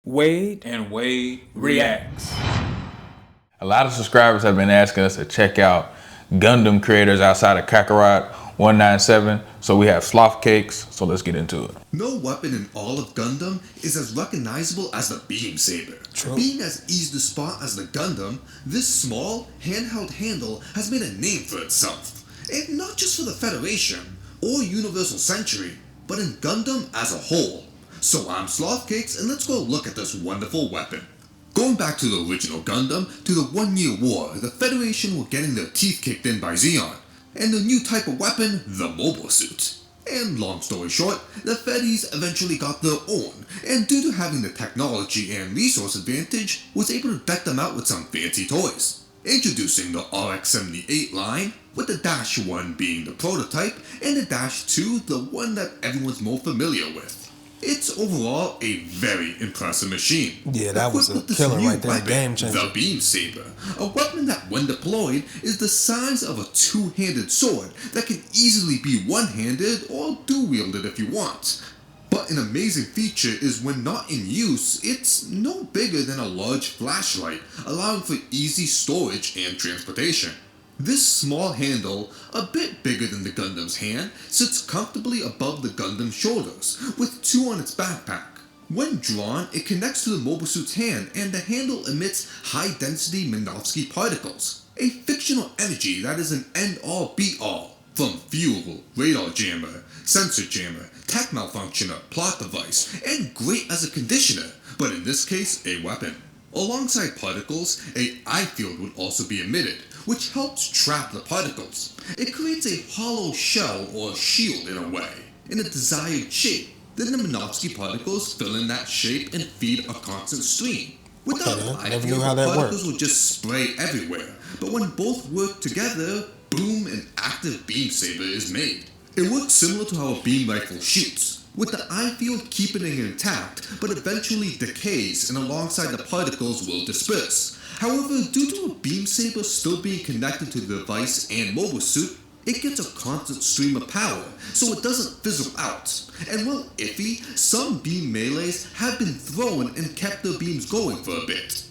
Wade and Wade reacts. A lot of subscribers have been asking us to check out Gundam creators outside of Kakarot 197. So we have Sloth cakes, so let's get into it. No weapon in all of Gundam is as recognizable as the beam saber. True. Being as easy to spot as the Gundam, this small, handheld handle has made a name for itself. And not just for the Federation or Universal Century, but in Gundam as a whole. So I'm Sloth Cakes, and let's go look at this wonderful weapon. Going back to the original Gundam, to the 1 Year War, the Federation were getting their teeth kicked in by Zeon, and the new type of weapon, the mobile suit. And long story short, the Feddies eventually got their own, and due to having the technology and resource advantage, was able to deck them out with some fancy toys. Introducing the RX-78 line, with the Dash 1 being the prototype, and the Dash 2 the one that everyone's more familiar with. It's overall a very impressive machine. Yeah, that was Equipped a with this killer new right there, weapon, game changer. The beam saber, a weapon that when deployed is the size of a two-handed sword that can easily be one-handed or dual-wielded if you want. But an amazing feature is when not in use, it's no bigger than a large flashlight, allowing for easy storage and transportation. This small handle, a bit bigger than the Gundam's hand, sits comfortably above the Gundam's shoulders, with two on its backpack. When drawn, it connects to the mobile suit's hand, and the handle emits high-density Minovsky particles, a fictional energy that is an end-all be-all, from fuel, radar jammer, sensor jammer, tech malfunctioner, plot device, and great as a conditioner, but in this case, a weapon. Alongside particles, a eye field would also be emitted, which helps trap the particles. It creates a hollow shell or shield in a way, in a desired shape. Then the Minovsky particles fill in that shape and feed a constant stream. Without an eye never field, knew how the that particles worked. would just spray everywhere. But when both work together, boom, an active beam saber is made. It works similar to how a beam rifle shoots, with the eye field keeping it intact, but eventually decays and alongside the particles will disperse. However, due to a beam saber still being connected to the device and mobile suit, it gets a constant stream of power, so it doesn't fizzle out. And while iffy, some beam melees have been thrown and kept their beams going for a bit.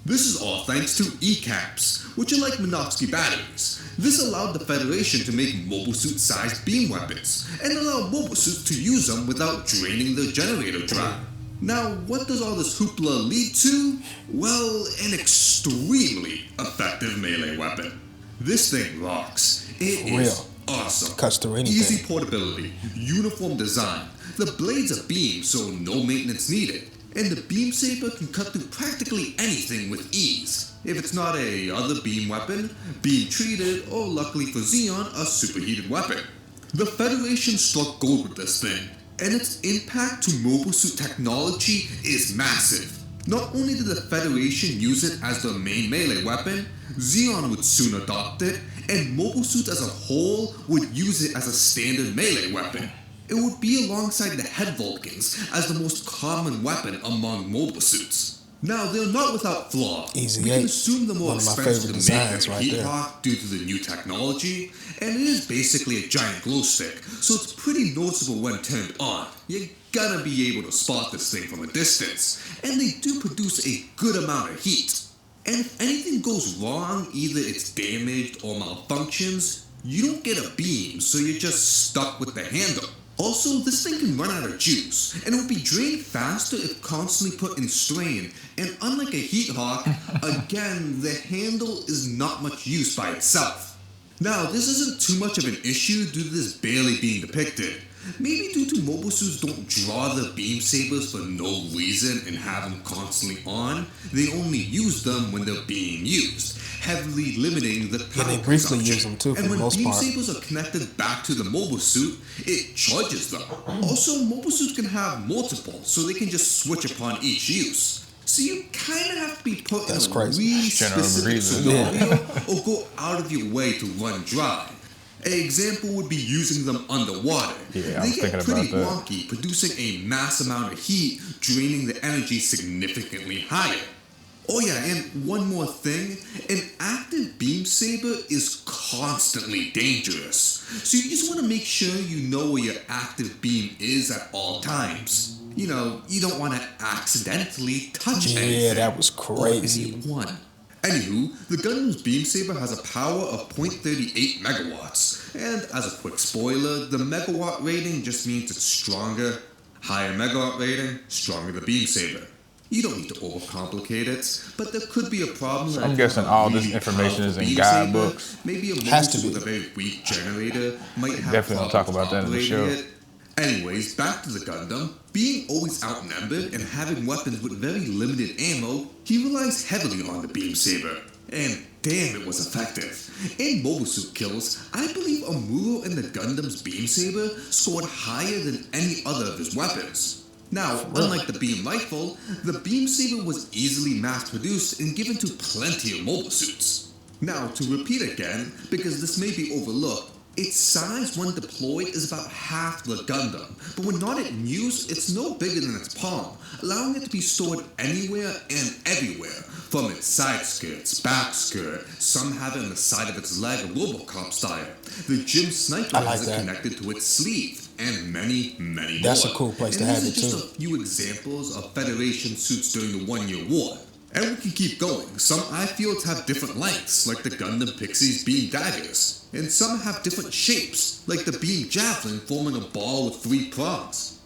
This is all thanks to E-caps, which are like Minovsky batteries. This allowed the Federation to make mobile suit-sized beam weapons, and allow mobile suits to use them without draining their generator dry. Now, what does all this hoopla lead to? Well, an extremely effective melee weapon. This thing rocks. It For is real. awesome. Cuts through anything. Easy portability, uniform design. The blade's a beam, so no maintenance needed. And the beam saber can cut through practically anything with ease. If it's not a other beam weapon, beam treated, or luckily for Zeon, a superheated weapon. The Federation struck gold with this thing, and its impact to mobile suit technology is massive. Not only did the Federation use it as their main melee weapon, Zeon would soon adopt it, and mobile suits as a whole would use it as a standard melee weapon. It would be alongside the head Vulcans as the most common weapon among mobile suits. Now, they're not without flaw. Easy We can 8. assume they're more One of my expensive favorite to make designs than right Heat there. Hawk due to the new technology, and it is basically a giant glow stick, so it's pretty noticeable when turned on. You're gonna be able to spot this thing from a distance, and they do produce a good amount of heat. And if anything goes wrong, either it's damaged or malfunctions, you don't get a beam, so you're just stuck with the handle. Also, this thing can run out of juice, and it will be drained faster if constantly put in strain, and unlike a Heat Hawk, again, the handle is not much use by itself. Now, this isn't too much of an issue due to this barely being depicted. Maybe due to mobile suits don't draw their beam sabers for no reason and have them constantly on, they only use them when they're being used, heavily limiting the power they briefly consumption. use them too, for and the when most beam part. sabers are connected back to the mobile suit, it charges them. Also, mobile suits can have multiple, so they can just switch upon each use. So you kind of have to be put That's in a crazy. really General specific agreement. scenario or go out of your way to run dry. An example would be using them underwater. Yeah, I They was get thinking pretty about that. wonky, producing a mass amount of heat, draining the energy significantly higher. Oh yeah, and one more thing, an active beam saber is constantly dangerous. So you just want to make sure you know where your active beam is at all times. You know, you don't want to accidentally touch anything. Yeah, that was Or crazy. anyone. Anywho, the Gundam's beam saber has a power of 0.38 megawatts. And as a quick spoiler, the megawatt rating just means it's stronger. Higher megawatt rating, stronger the beam saber. You don't need to overcomplicate it, but there could be a problem. So that I'm guessing a all this really information is in powerful beam guidebooks. saber, maybe a Has to monster be. with a very weak generator might have Definitely gonna talk problems about that in the operating show. it. Anyways, back to the Gundam. Being always outnumbered and having weapons with very limited ammo, he relies heavily on the beam saber. And damn, it was effective. In Mobile Suit Kills, I believe Amuro in the Gundam's beam saber scored higher than any other of his weapons. Now, unlike the beam rifle, the beam saber was easily mass-produced and given to plenty of mobile suits. Now, to repeat again, because this may be overlooked, its size when deployed is about half the Gundam, but when not in use, it's no bigger than its palm, allowing it to be stored anywhere and everywhere, from its side skirts, back skirt, some have it on the side of its leg, Robocop style. The gym sniper I like has it that. connected to its sleeve, and many, many That's more. a cool place And to have these it, are too. just a few examples of Federation suits during the 1 Year War. And we can keep going. Some eye fields have different lengths, like the Gundam Pixie's beam daggers. And some have different shapes, like the beam javelin forming a ball with 3 prongs.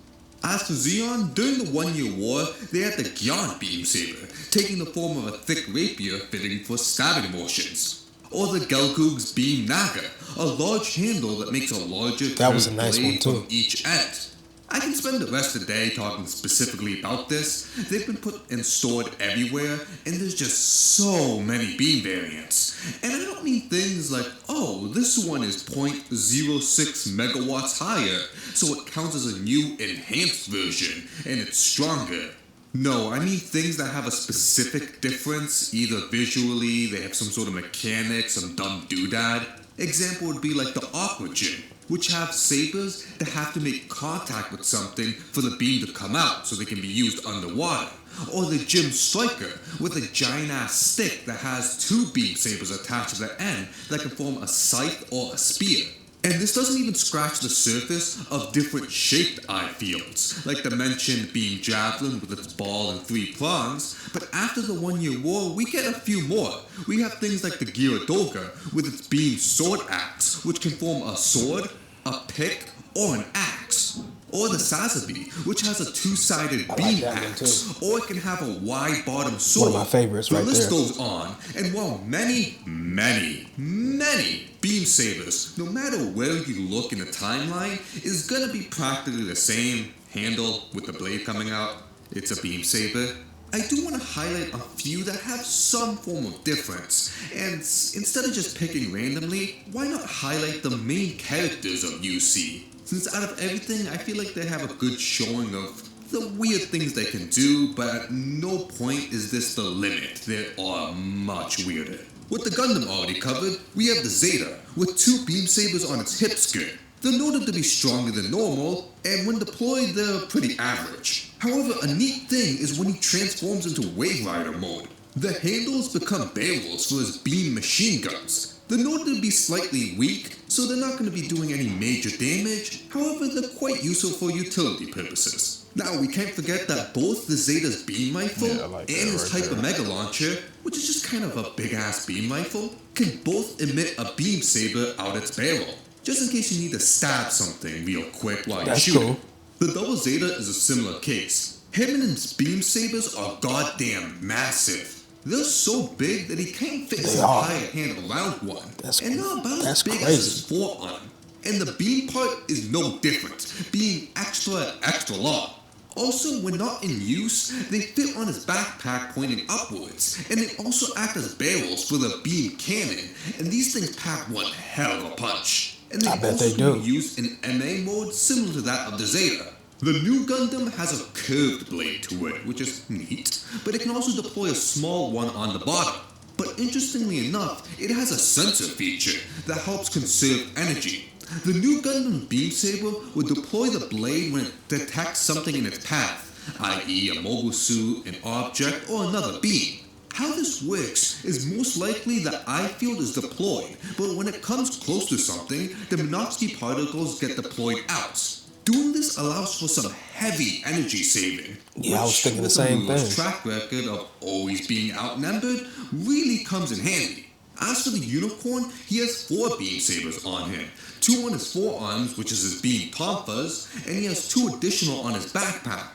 As for Zeon, during the 1 Year War, they had the Gyan beam saber, taking the form of a thick rapier fitting for stabbing motions. Or the Gelgoog's beam naga, a large handle that makes a larger That was a curved nice blade one, too. from each end. I can spend the rest of the day talking specifically about this. They've been put and stored everywhere, and there's just so many beam variants. And I don't mean things like, oh, this one is 0.06 megawatts higher, so it counts as a new enhanced version, and it's stronger. No, I mean things that have a specific difference, either visually, they have some sort of mechanic, some dumb doodad. Example would be like the Aqua Gym, which have sabers that have to make contact with something for the beam to come out so they can be used underwater. Or the Gym Striker, with a giant ass stick that has 2 beam sabers attached to the end that can form a scythe or a spear. And this doesn't even scratch the surface of different shaped eye fields, like the mentioned beam javelin with its ball and 3 prongs, but after the 1 Year War, we get a few more. We have things like the Gyrodolga with its beam sword axe, which can form a sword, a pick, or an axe. Or the Sazabi, which has a 2-sided beam that one axe, or it can have a wide-bottomed sword. One of my favorites The right list there. goes on, and while many beam sabers, no matter where you look in the timeline, is gonna be practically the same handle with the blade coming out. It's a beam saber. I do want to highlight a few that have some form of difference, and instead of just picking randomly, why not highlight the main characters of UC? Since out of everything, I feel like they have a good showing of the weird things they can do, but at no point is this the limit. There are much weirder. With the Gundam already covered, we have the Zeta, with 2 beam sabers on its hip skirt. They're noted to be stronger than normal, and when deployed, they're pretty average. However, a neat thing is when he transforms into Wave Rider mode. The handles become barrels for his beam machine guns. They're noted to be slightly weak, so they're not going to be doing any major damage. However, they're quite useful for utility purposes. Now, we can't forget that both the Zeta's beam rifle Yeah, I like that and his right Hyper there. Mega Launcher, which is just kind of a big-ass beam rifle, can both emit a beam saber out its barrel, just in case you need to stab something real quick while you're That's shooting. cool. The Double Zeta is a similar case. Him and his beam sabers are goddamn massive. They're so big that he can't fit his They are. entire hand around one. That's- and they're about that's as big crazy. as his forearm. And the beam part is no different, being extra long. Also, when not in use, they fit on his backpack pointing upwards, and they also act as barrels for the beam cannon, and these things pack one hell of a punch. And I bet also they do. can be used in MA mode similar to that of the Zeta. The new Gundam has a curved blade to it, which is neat, but it can also deploy a small one on the bottom. But interestingly enough, it has a sensor feature that helps conserve energy. The new Gundam Beam Saber will deploy the blade when it detects something in its path, i.e. a mobile suit, an object, or another beam. How this works is most likely the eye field is deployed, but when it comes close to something, the Minovsky particles get deployed out. Doing this allows for some heavy energy saving. Yeah, I was thinking the with same Muro's thing. track record of always being outnumbered really comes in handy. As for the unicorn, he has 4 beam sabers on him. 2 on his forearms, which is his beam tonfas, and he has 2 additional on his backpack.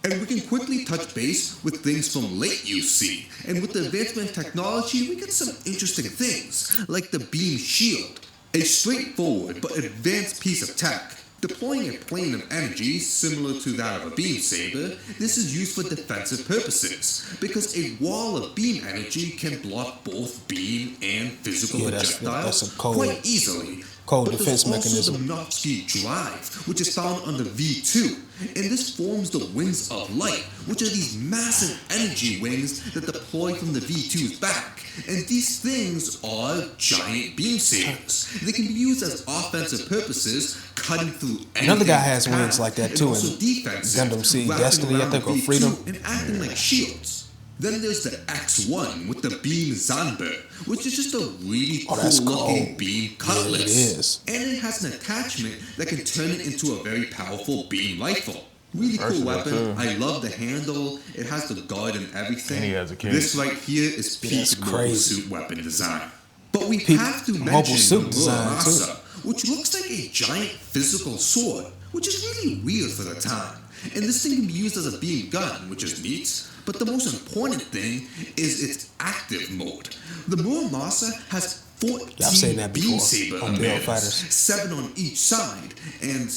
And we can quickly touch base with things from late UC. And with the advancement in technology, we get some interesting things, like the beam shield. A straightforward but advanced piece of tech. Deploying a plane of energy similar to that of a beam saber, this is used for defensive purposes, because a wall of beam energy can block both beam and physical projectiles that's a cold- quite easily. cold But defense there's mechanism. also the Minovsky drive, which is found under V2, and this forms the wings of light, which are these massive energy wings that deploy from the V2's back. And these things are giant beam sabers. They can be used as offensive purposes, cutting through anything. Another guy has in its wings path, like that and too also in defensive, Gundam Seed wrapping Destiny, I around think, or V2 Freedom. and acting like shields. Then there's the X1 with the beam Saber, which is just a really Oh, that's cool looking cold. beam Yeah, cutlass. it is. And it has an attachment that can turn it into a very powerful beam rifle. Really cool Versatile, weapon. too. I love the handle. It has the guard and everything. And he has a cage. This right here is Yeah, peak that's mobile crazy. suit weapon design. But we Peak have to mobile mention suit the design, too. Muramasa, which looks like a giant physical sword, which is really weird for the time. And this thing can be used as a beam gun, which is neat. But the most important thing is its active mode. The Muramasa has 14 Yeah, I've seen that beam before saber on Build emitters, Fighters. 7 on each side. And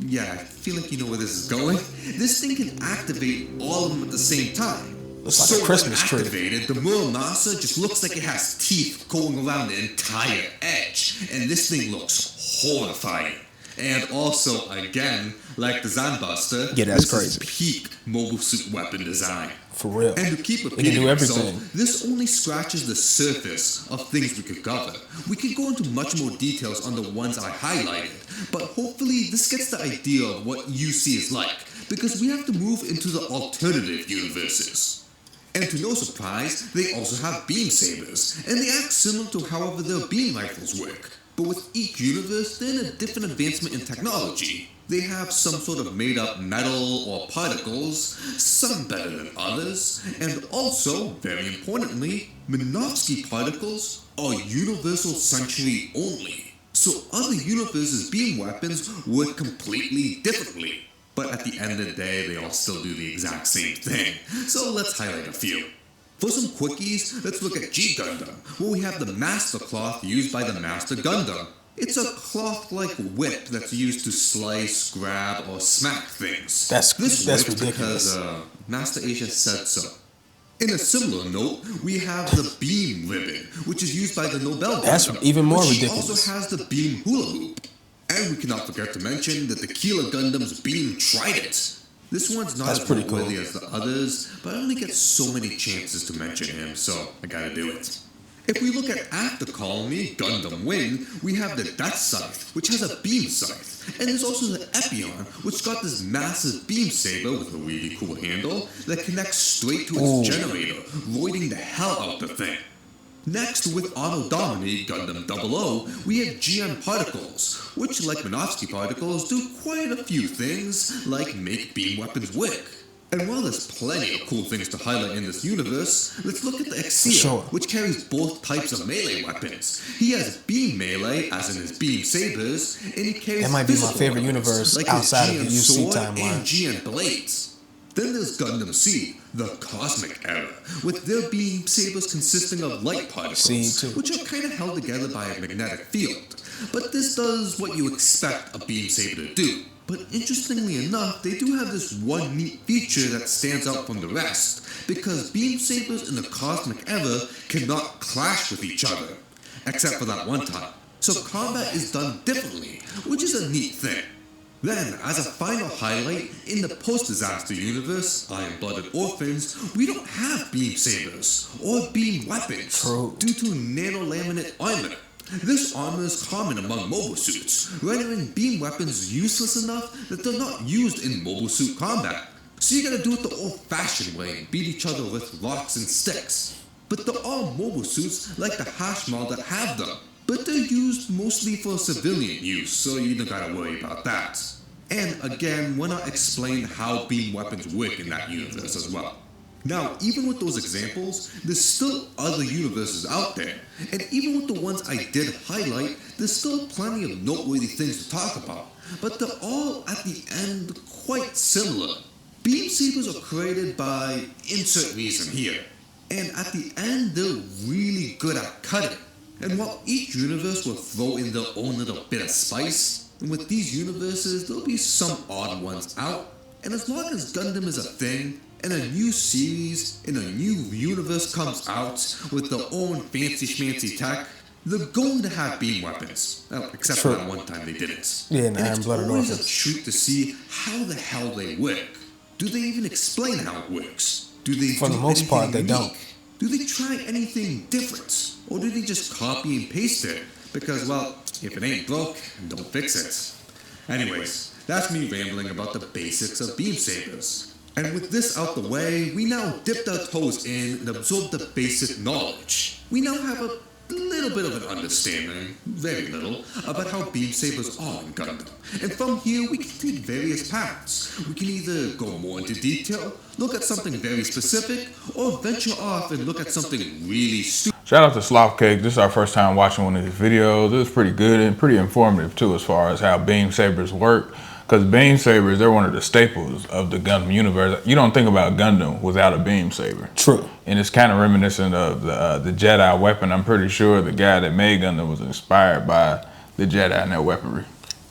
yeah, I feel like you know where this is going. This thing can activate all of them at the same time. Looks like So a Christmas when tree. activated, the Muramasa just looks like it has teeth going around the entire edge. And this thing looks horrifying. And also, again, like the Zanbuster, Yeah, that's this crazy. is peak mobile suit weapon design. For real. And to keep It can repeating do myself, everything. this only scratches the surface of things we could cover. We could go into much more details on the ones I highlighted, but hopefully this gets the idea of what UC is like, because we have to move into the alternative universes. And to no surprise, they also have beam sabers, and they act similar to however their beam rifles work. But with each universe, they're in a different advancement in technology. They have some sort of made-up metal or particles, some better than others, and also, very importantly, Minovsky particles are universal century only. So other universes' beam weapons work completely differently. But at the end of the day, they all still do the exact same thing. So let's highlight a few. For some quickies, let's look at G Gundam, where we have the Master Cloth used by the Master Gundam. It's a cloth-like whip that's used to slice, grab, or smack things. That's this ridiculous. because Master Asia said so. In a similar note, we have the beam ribbon, which is used by the Nobel That's Gundam, even more but she ridiculous. also has the beam hula hoop. And we cannot forget to mention that the Keeler Gundam's beam trident. This one's not That's as pretty cool. noteworthy as the others, but I only get so many chances to mention him, so I gotta do it. If we look at After Colony, Gundam Wing, we have the Death Scythe, which has a beam scythe. And there's also the Epion, which got this massive beam saber with a really cool handle that connects straight to its Ooh. generator, roiding the hell out the thing. Next, with Auto Dominate Gundam 00, we have GM particles, which, like Minovsky particles, do quite a few things, like make beam weapons work. And while there's plenty of cool things to highlight in this universe, let's look at the Exia, Sure. which carries both types of melee weapons. He has beam melee, as in his beam sabers, and he carries That might be my physical favorite weapons, universe like outside his of the GM UC sword timeline. and GM blades. Then there's Gundam Seed, the Cosmic Era, with their beam sabers consisting of light particles, Seed, too. which are kind of held together by a magnetic field. But this does what you expect a beam saber to do. But interestingly enough, they do have this one neat feature that stands out from the rest, because beam sabers in the Cosmic Era cannot clash with each other, except for that one time. So combat is done differently, which is a neat thing. Then, as a final highlight, in the post-disaster universe, Iron-Blooded Orphans, we don't have beam sabers or beam weapons True. due to nanolaminate armor. This armor is common among mobile suits, rendering beam weapons useless enough that they're not used in mobile suit combat. So you gotta do it the old-fashioned way and beat each other with rocks and sticks. but there are mobile suits like the Hashmal that have them. But they're used mostly for civilian use, so you don't gotta worry about that. And again, we're not explaining how beam weapons work in that universe as well. Now, even with those examples, there's still other universes out there, and even with the ones I did highlight, there's still plenty of noteworthy things to talk about, but they're all at the end quite similar. Beam sabers are created by insert reason here, and at the end they're really good at cutting. And while each universe will throw in their own little bit of spice, and with these universes there'll be some odd ones out, and as long as Gundam is a thing, and a new series in a new universe comes out with their own fancy schmancy tech, they're going to have beam weapons. Well, except for that one time they didn't. Yeah, and Iron it's Blooded always Orphans. a treat to see how the hell they work. Do they even explain how it works? Do they For do the most part, anything they unique? don't. Do they try anything different? Or do they just copy and paste it? Because, well, if it ain't broke, don't fix it. Anyways, that's me rambling about the basics of beam sabers. And with this out the way, we now dipped our toes in and absorbed the basic knowledge. We now have a little bit of an understanding, very little, about how beam sabers are in Gundam. And from here, we can take various paths. We can either go more into detail, look at something very specific, or venture off and look at something really stupid. Shout out to Sloth Cake. This is our first time watching one of his videos. It was pretty good and pretty informative too as far as how beam sabers work. Because beam sabers, they're one of the staples of the Gundam universe. You don't think about Gundam without a beam saber. True. And it's kind of reminiscent of the Jedi weapon. I'm pretty sure the guy that made Gundam was inspired by the Jedi and their weaponry.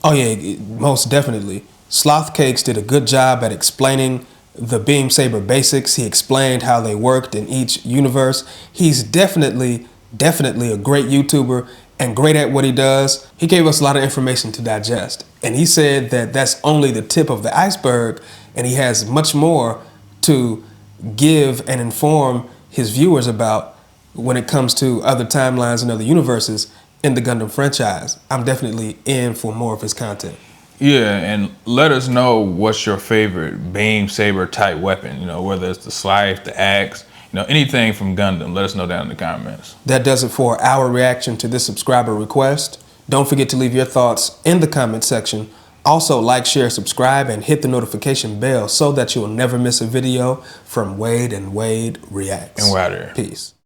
Oh yeah, most definitely. Sloth Cakes did a good job at explaining the beam saber basics. He explained how they worked in each universe. He's definitely a great YouTuber and great at what he does. He gave us a lot of information to digest. And he said that that's only the tip of the iceberg, and he has much more to give and inform his viewers about when it comes to other timelines and other universes in the Gundam franchise. I'm definitely in for more of his content. Yeah, and let us know what's your favorite beam saber type weapon. You know, whether it's the scythe, the axe, you know, anything from Gundam. Let us know down in the comments. That does it for our reaction to this subscriber request. Don't forget to leave your thoughts in the comment section. Also, like, share, subscribe, and hit the notification bell so that you'll never miss a video from Wade and Wade Reacts. And we're out of here. Peace.